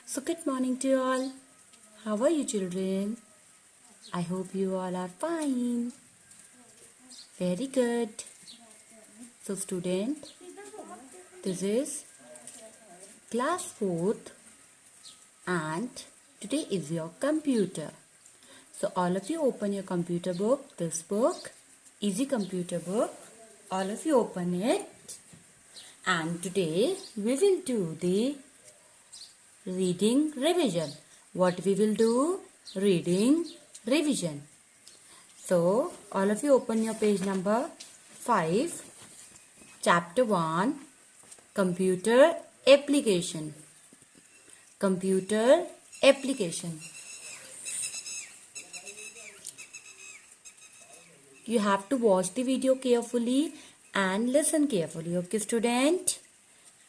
So, good morning to you all. How are you, children? I hope you all are fine. Very good. So, student, this is class 4th, and today is your computer. So, all of you open your computer book, this book, Easy Computer Book. All of you open it. And today we will do the reading revision. What we will do? Reading revision. So, all of you open your page number 5, chapter 1, computer application. Computer application. You have to watch the video carefully and listen carefully. Okay, student?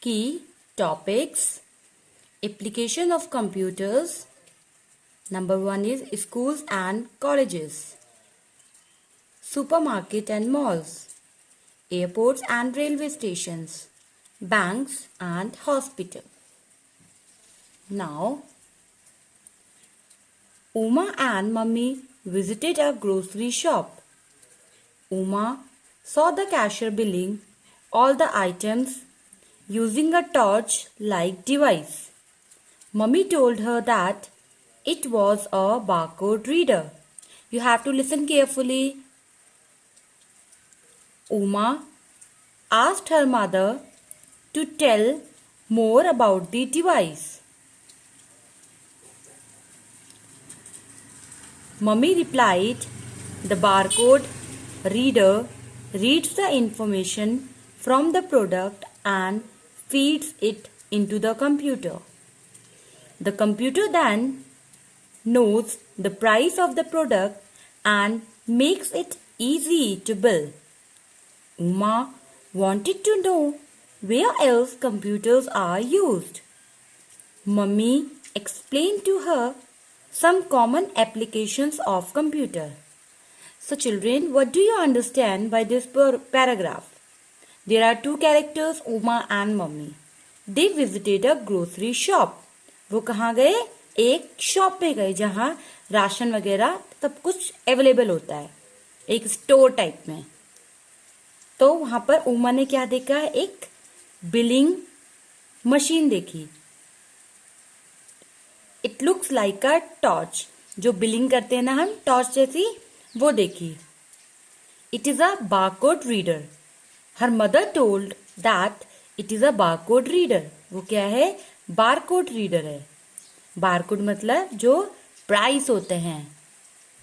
Key topics. Application of computers. Number 1 is schools and colleges. Supermarket and malls. Airports and railway stations. Banks and hospital. Now, Uma and Mummy visited a grocery shop. Uma saw the cashier billing all the items using a torch-like device. Mummy told her that it was a barcode reader. You have to listen carefully. Uma asked her mother to tell more about the device. Mummy replied, the barcode reader reads the information from the product and feeds it into the computer. The computer then knows the price of the product and makes it easy to bill. Uma wanted to know where else computers are used. Mummy explained to her some common applications of computer. So children, what do you understand by this paragraph? There are two characters, Uma and Mummy. They visited a grocery shop. वो कहाँ गए? एक shop पे गए जहाँ ration वगैरह सब कुछ अवेलेबल होता है, एक स्टोर टाइप में. तो वहां पर उमा ने क्या देखा? एक बिलिंग मशीन देखी. It looks like a torch. जो बिलिंग करते हैं ना हम, टॉर्च जैसी, वो देखी. It is a barcode reader. Her mother told that it is a barcode reader. वो क्या है? बारकोड रीडर है. बारकोड मतलब जो प्राइस होते हैं,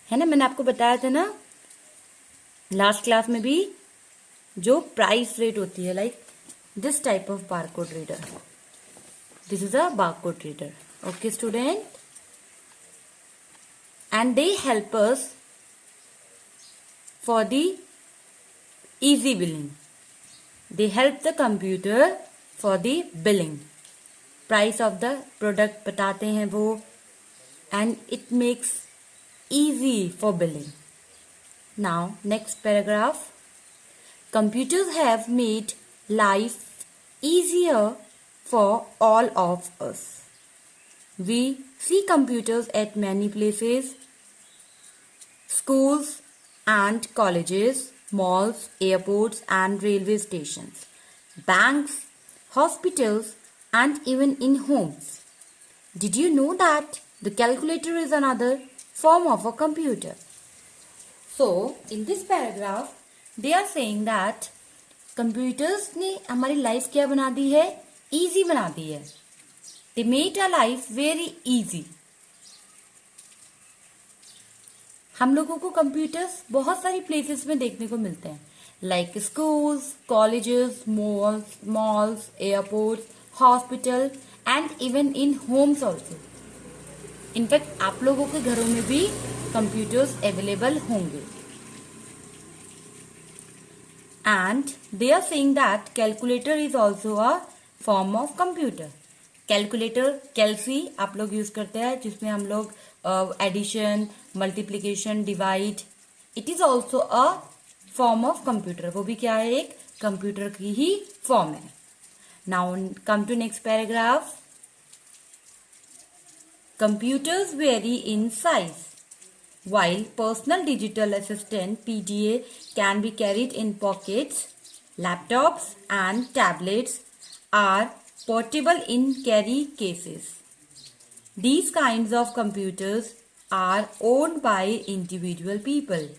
है ना. मैंने आपको बताया था ना लास्ट क्लास में भी, जो प्राइस रेट होती है, like this type of barcode reader. This is a barcode reader. Okay student, and they help us for the easy billing. They help the computer for the billing. Price of the product बताते हैं वो, and it makes easy for billing. Now next paragraph. Computers have made life easier for all of us. We see computers at many places. Schools and colleges, malls, airports and railway stations, banks, hospitals and even in homes. Did you know that the calculator is another form of a computer? So, in this paragraph, they are saying that computers ने हमारी life क्या बना दी है? Easy बना दी है. They made our life very easy. हम लोगों को कंप्यूटर्स बहुत सारी प्लेसेस में देखने को मिलते हैं, like schools, colleges, malls, airports, hospital and even in homes also. In fact आप लोगों के घरों में भी कंप्यूटर्स अवेलेबल होंगे. And they are saying that calculator is also a form of computer. Calculator, calci आप लोग यूज करते हैं, जिसमें हम लोग addition, multiplication, divide. It is also a form of computer. वो भी क्या है? एक कंप्यूटर की ही फॉर्म है. Now come to next paragraph. Computers vary in size. While personal digital assistant PDA can be carried in pockets, laptops and tablets are portable in carry cases. These kinds of computers are owned by individual people.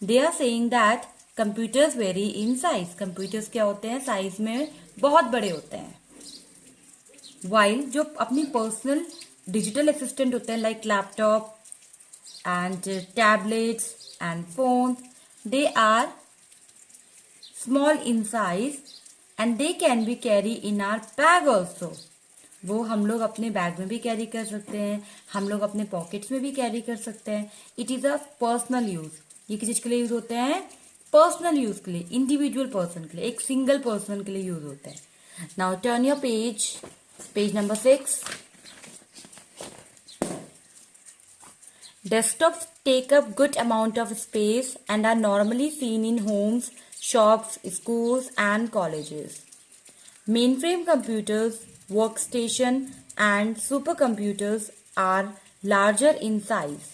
They are saying that computers vary in size. Computers क्या होते हैं? Size में बहुत बड़े होते हैं. While जो अपनी पर्सनल डिजिटल असिस्टेंट होते हैं like laptop and tablets and phones, they are small in size and they can be carried in our bag also. वो हम लोग अपने बैग में भी कैरी कर सकते हैं, हम लोग अपने पॉकेट्स में भी कैरी कर सकते हैं. It is a personal use. ये किस चीज के लिए यूज होते हैं? पर्सनल यूज के लिए, इंडिविजुअल पर्सन के लिए, एक सिंगल पर्सन के लिए यूज होते हैं. Now turn your page number 6. Desktops take up good amount of space and are normally seen in homes, shops, schools and colleges. Mainframe computers, workstation and supercomputers are larger in size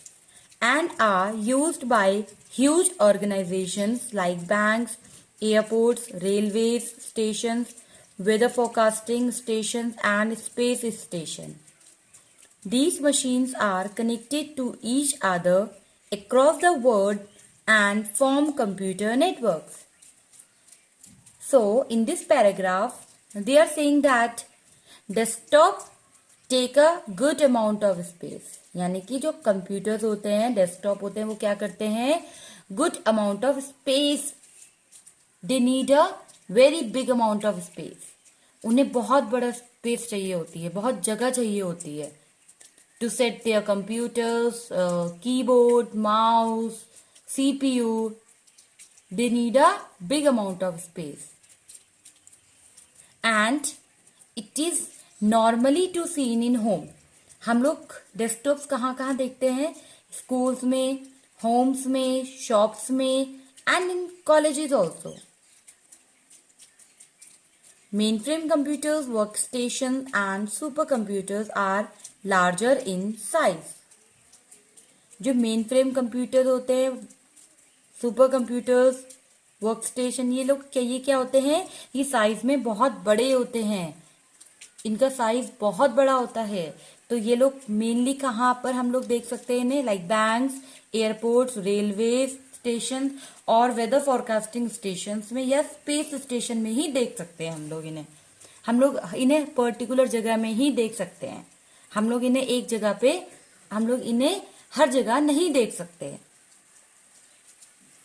and are used by huge organizations like banks, airports, railways stations, weather forecasting stations and space stations. These machines are connected to each other across the world and form computer networks. So, in this paragraph, they are saying that desktop take a good amount of space. यानी कि जो computers होते हैं, desktop होते हैं, वो क्या करते हैं? Good amount of space. They need a very big amount of space. उन्हें बहुत बड़ा space चाहिए होती है, बहुत जगह चाहिए होती है. To set their computers, keyboard, mouse, CPU, they need a big amount of space. And it is normally to seen in home. हम लोग डेस्कटॉप्स कहाँ देखते हैं? स्कूल्स में, होम्स में, शॉप्स में and in colleges also. Mainframe computers, workstations and supercomputers are larger in size. जो main frame computer होते हैं, सुपर कंप्यूटर्स, वर्कस्टेशन, ये क्या होते हैं? ये साइज में बहुत बड़े होते हैं. इनका साइज बहुत बड़ा होता है. तो ये लोग मेनली कहाँ पर हम लोग देख सकते हैं इन्हें? Like banks, airports, railway station और वेदर फॉरकास्टिंग स्टेशन में या स्पेस स्टेशन में ही देख सकते हैं हम लोग इन्हें. हम लोग इन्हें पर्टिकुलर जगह में ही देख सकते हैं. हम लोग इन्हें एक जगह पे, हम लोग इन्हें हर जगह नहीं देख सकते.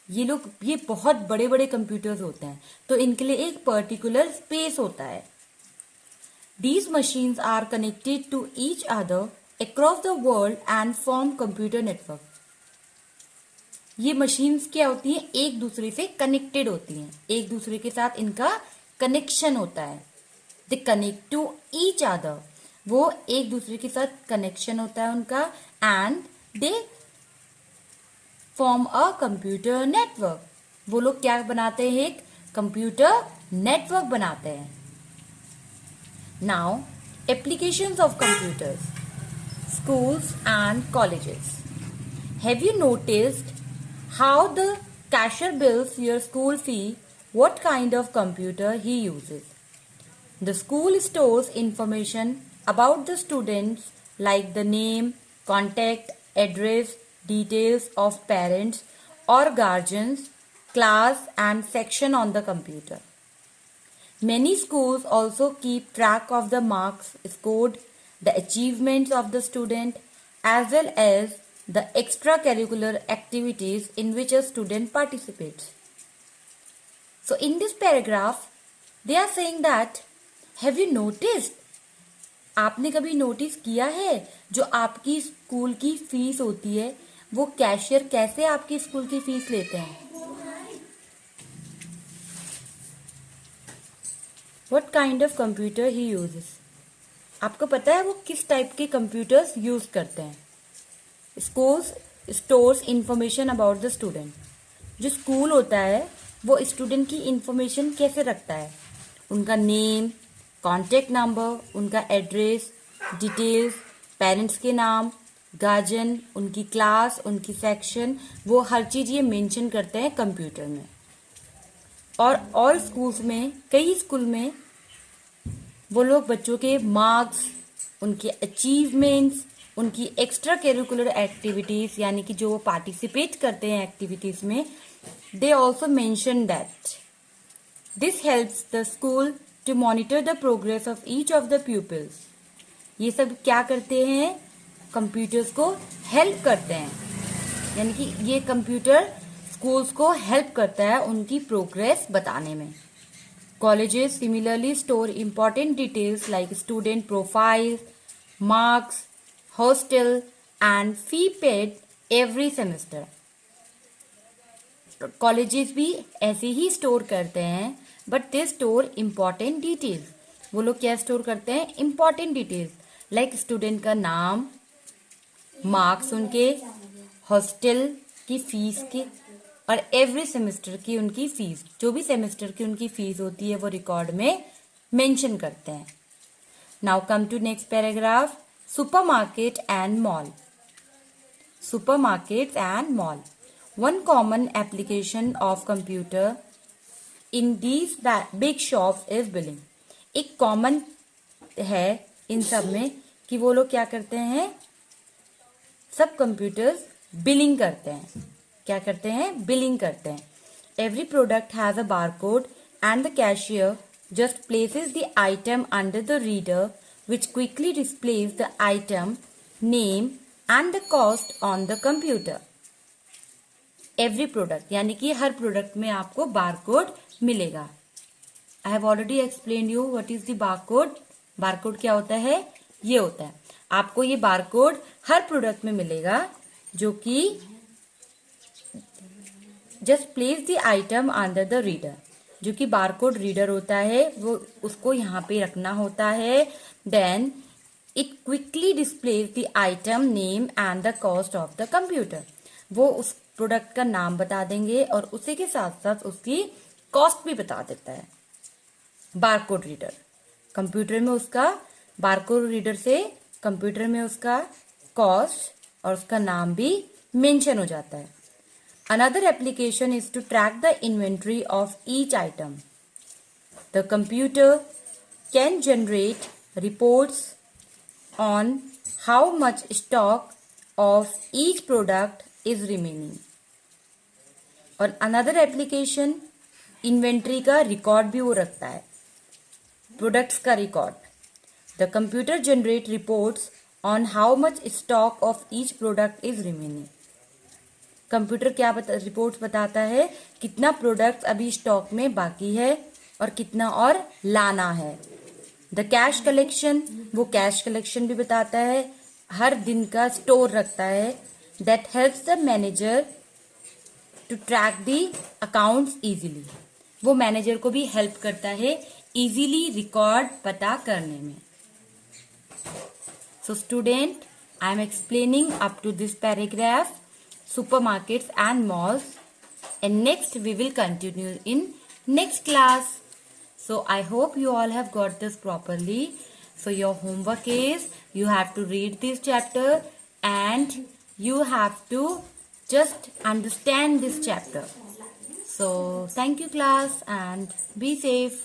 ये बहुत बड़े बड़े कंप्यूटर्स होते हैं, तो इनके लिए एक पर्टिकुलर स्पेस होता है. These machines are connected to each other across the world and form computer network. ये मशीन्स क्या होती हैं? एक दूसरे से कनेक्टेड होती हैं, एक दूसरे के साथ इनका कनेक्शन होता है. They connect to each other. वो एक दूसरे के साथ कनेक्शन होता है उनका. And they form a computer network. वो लोग क्या बनाते हैं? एक कंप्यूटर नेटवर्क बनाते हैं. Now applications of computers, schools and colleges. Have you noticed how the cashier bills your school fee? What kind of computer he uses? The school stores information about the students like the name, contact, address, details of parents or guardians, class and section on the computer. Many schools also keep track of the marks scored, the achievements of the student, as well as the extracurricular activities in which a student participates. So in this paragraph, they are saying that, have you noticed? आपने कभी notice किया है जो आपकी school की fees होती है, वो कैशियर कैसे आपकी स्कूल की फीस लेते हैं? What kind of computer he uses? आपको पता है वो किस टाइप के कंप्यूटर्स यूज करते हैं? Schools stores information about the student. जो स्कूल होता है वो स्टूडेंट की इंफॉर्मेशन कैसे रखता है? उनका नेम, कॉन्टेक्ट नंबर, उनका एड्रेस, डिटेल्स, पेरेंट्स के नाम, गार्जियन, उनकी क्लास, उनकी सेक्शन, वो हर चीज़ ये मेंशन करते हैं कंप्यूटर में। और स्कूल्स में, कई स्कूल में वो लोग बच्चों के मार्क्स, उनके अचीवमेंट्स, उनकी एक्स्ट्रा करिकुलर एक्टिविटीज़ यानी कि जो वो पार्टिसिपेट करते हैं एक्टिविटीज़ में, they also mention that. This helps the school to monitor the progress of each of the pupils. ये सब क्या करते हैं? कंप्यूटर्स को हेल्प करते हैं, यानी कि ये कंप्यूटर स्कूल्स को हेल्प करता है उनकी प्रोग्रेस बताने में। Colleges similarly store important details like student profiles, marks, hostel and fee paid every semester. Colleges भी ऐसे ही स्टोर करते हैं, but they store important details. वो लोग क्या स्टोर करते हैं? इम्पॉर्टेंट डिटेल्स लाइक स्टूडेंट का नाम, मार्क्स उनके, हॉस्टल की फीस की, और एवरी सेमेस्टर की उनकी फीस, जो भी सेमेस्टर की उनकी फीस होती है वो रिकॉर्ड में मेंशन करते हैं। Now come to next paragraph, supermarket and mall. Supermarket and mall, one common application of computer in these big shops is billing. एक कॉमन है इन सब में कि वो लोग क्या करते हैं? सब कंप्यूटर्स बिलिंग करते हैं। क्या करते हैं? बिलिंग करते हैं। Every product has a barcode and the cashier just places the item under the reader which quickly displace the item name and the cost on the computer. Every product यानी कि हर product में आपको barcode मिलेगा। I have already explain you what is the barcode. Barcode क्या होता है? ये होता है, आपको ये बारकोड हर प्रोडक्ट में मिलेगा जो कि just place the item under the reader, जो कि बारकोड रीडर होता है वो उसको यहाँ पे रखना होता है। Then it quickly displace the item name and the cost of the computer. वो उस प्रोडक्ट का नाम बता देंगे और उसी के साथ साथ उसकी कॉस्ट भी बता देता है। बारकोड रीडर कंप्यूटर में उसका, बारकोड रीडर से कंप्यूटर में उसका कॉस्ट और उसका नाम भी मेंशन हो जाता है। Another application is to track the inventory of each item. The computer can generate reports on how much stock of each product is remaining. और another application inventory का रिकॉर्ड भी वो रखता है, प्रोडक्ट्स का record. The computer generate reports on how much stock of each product is remaining. Computer क्या reports बताता है? कितना प्रोडक्ट्स अभी स्टॉक में बाकी है और कितना और लाना है। द कैश कलेक्शन, वो कैश कलेक्शन भी बताता है, हर दिन का स्टोर रखता है। That helps the manager to track the accounts easily, वो मैनेजर को भी हेल्प करता है इजीली रिकॉर्ड पता करने में। So student, I am explaining up to this paragraph supermarkets and malls, and next we will continue in next class. So I hope you all have got this properly. So your homework is you have to read this chapter and you have to just understand this chapter. So thank you class and be safe.